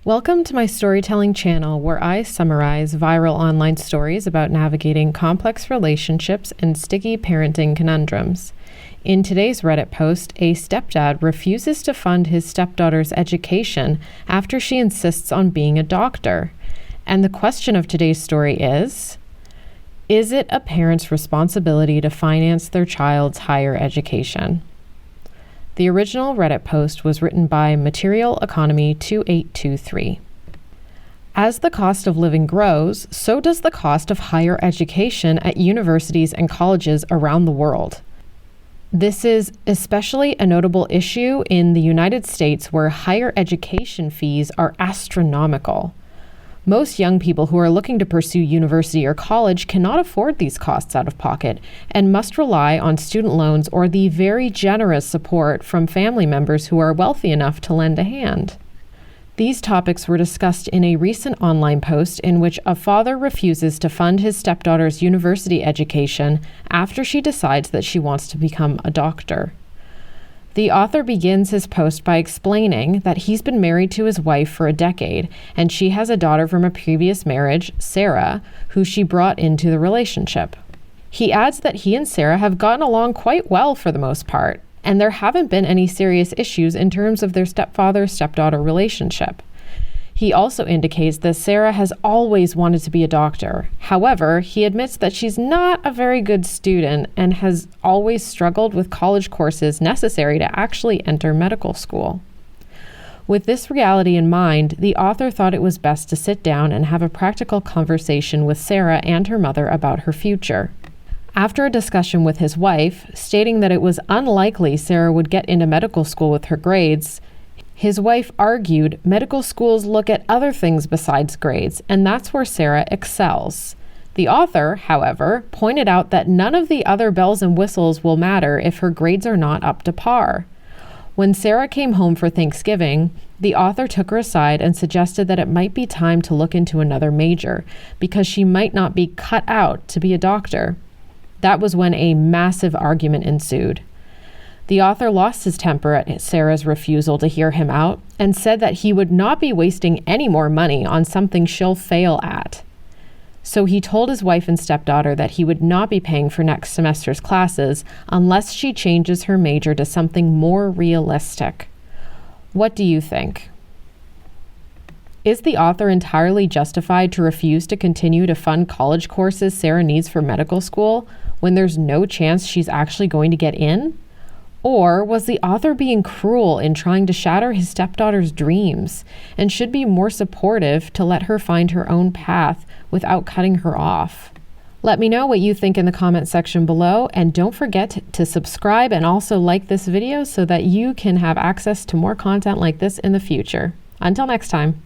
Welcome to my storytelling channel where I summarize viral online stories about navigating complex relationships and sticky parenting conundrums. In today's Reddit post, a stepdad refuses to fund his stepdaughter's education after she insists on being a doctor. And the question of today's story is it a parent's responsibility to finance their child's higher education? The original Reddit post was written by Material Economy 2823. As the cost of living grows, so does the cost of higher education at universities and colleges around the world. This is especially a notable issue in the United States, where higher education fees are astronomical. Most young people who are looking to pursue university or college cannot afford these costs out of pocket and must rely on student loans or the very generous support from family members who are wealthy enough to lend a hand. These topics were discussed in a recent online post in which a father refuses to fund his stepdaughter's university education after she decides that she wants to become a doctor. The author begins his post by explaining that he's been married to his wife for a decade, and she has a daughter from a previous marriage, Sarah, who she brought into the relationship. He adds that he and Sarah have gotten along quite well for the most part, and there haven't been any serious issues in terms of their stepfather-stepdaughter relationship. He also indicates that Sarah has always wanted to be a doctor. However, he admits that she's not a very good student and has always struggled with college courses necessary to actually enter medical school. With this reality in mind, the author thought it was best to sit down and have a practical conversation with Sarah and her mother about her future. After a discussion with his wife, stating that it was unlikely Sarah would get into medical school with her grades, his wife argued medical schools look at other things besides grades, and that's where Sarah excels. The author, however, pointed out that none of the other bells and whistles will matter if her grades are not up to par. When Sarah came home for Thanksgiving, the author took her aside and suggested that it might be time to look into another major, because she might not be cut out to be a doctor. That was when a massive argument ensued. The author lost his temper at Sarah's refusal to hear him out and said that he would not be wasting any more money on something she'll fail at. So he told his wife and stepdaughter that he would not be paying for next semester's classes unless she changes her major to something more realistic. What do you think? Is the author entirely justified to refuse to continue to fund college courses Sarah needs for medical school when there's no chance she's actually going to get in? Or was the author being cruel in trying to shatter his stepdaughter's dreams and should be more supportive to let her find her own path without cutting her off? Let me know what you think in the comment section below, and don't forget to subscribe and also like this video so that you can have access to more content like this in the future. Until next time.